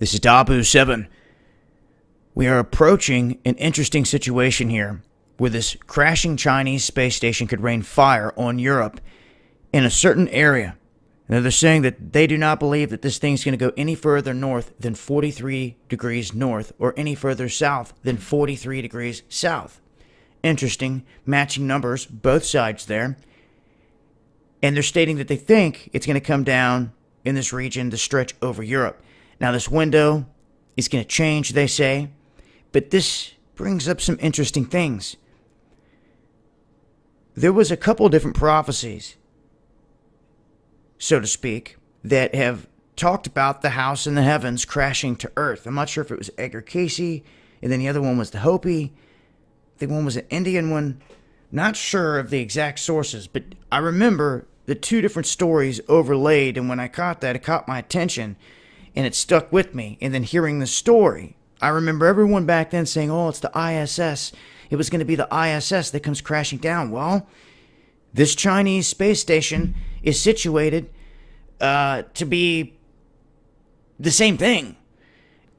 This is Dabu7. We are approaching an interesting situation here where this crashing Chinese space station could rain fire on Europe in a certain area. Now they're saying that they do not believe that this thing's going to go any further north than 43 degrees north or any further south than 43 degrees south. Interesting, matching numbers, both sides there. And they're stating that they think it's going to come down in this region to stretch over Europe. Now this window is going to change, they say, but this brings up some interesting things. There was a couple different prophecies, so to speak, that have talked about the house in the heavens crashing to earth. I'm not sure if it was Edgar Cayce, and then the other one was the Hopi. I think one was an Indian one. Not sure of the exact sources, but I remember the two different stories overlaid, and when I caught that, it caught my attention, and it stuck with me. And then hearing the story, I remember everyone back then saying, oh, it's the ISS. It was going to be the ISS that comes crashing down. Well, this Chinese space station is situated to be the same thing.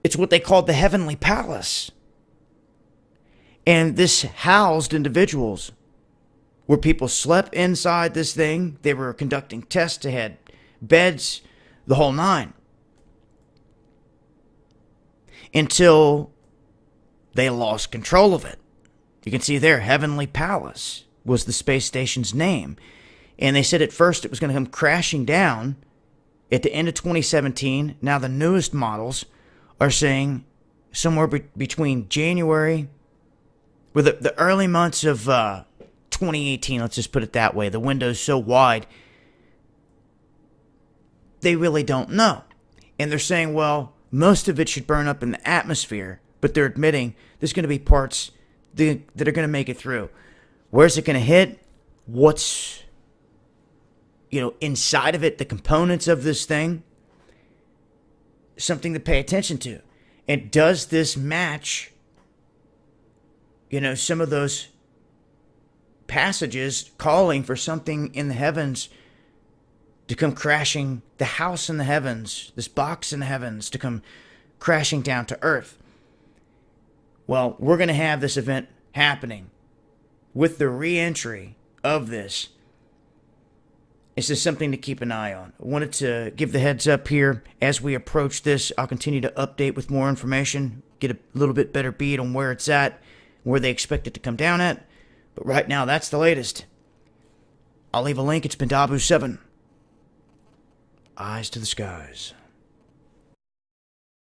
It's what they called the Heavenly Palace. And this housed individuals where people slept inside this thing. They were conducting tests. They had beds, the whole nine. Until they lost control of it. You can see there, Heavenly Palace was the space station's name. And they said at first it was going to come crashing down at the end of 2017. Now the newest models are saying somewhere between January, with the early months of 2018, let's just put it that way. The window's so wide, they really don't know. And they're saying, well, most of it should burn up in the atmosphere, but they're admitting there's going to be parts that are going to make it through. Where's it going to hit? What's, inside of it, the components of this thing? Something to pay attention to. And does this match, some of those passages calling for something in the heavens to come crashing, the house in the heavens, this box in the heavens, to come crashing down to earth? Well, we're going to have this event happening with the re-entry of this. This is something to keep an eye on. I wanted to give the heads up here as we approach this. I'll continue to update with more information, get a little bit better beat on where it's at, where they expect it to come down at. But right now, that's the latest. I'll leave a link. It's been Dabu7. Eyes to the skies.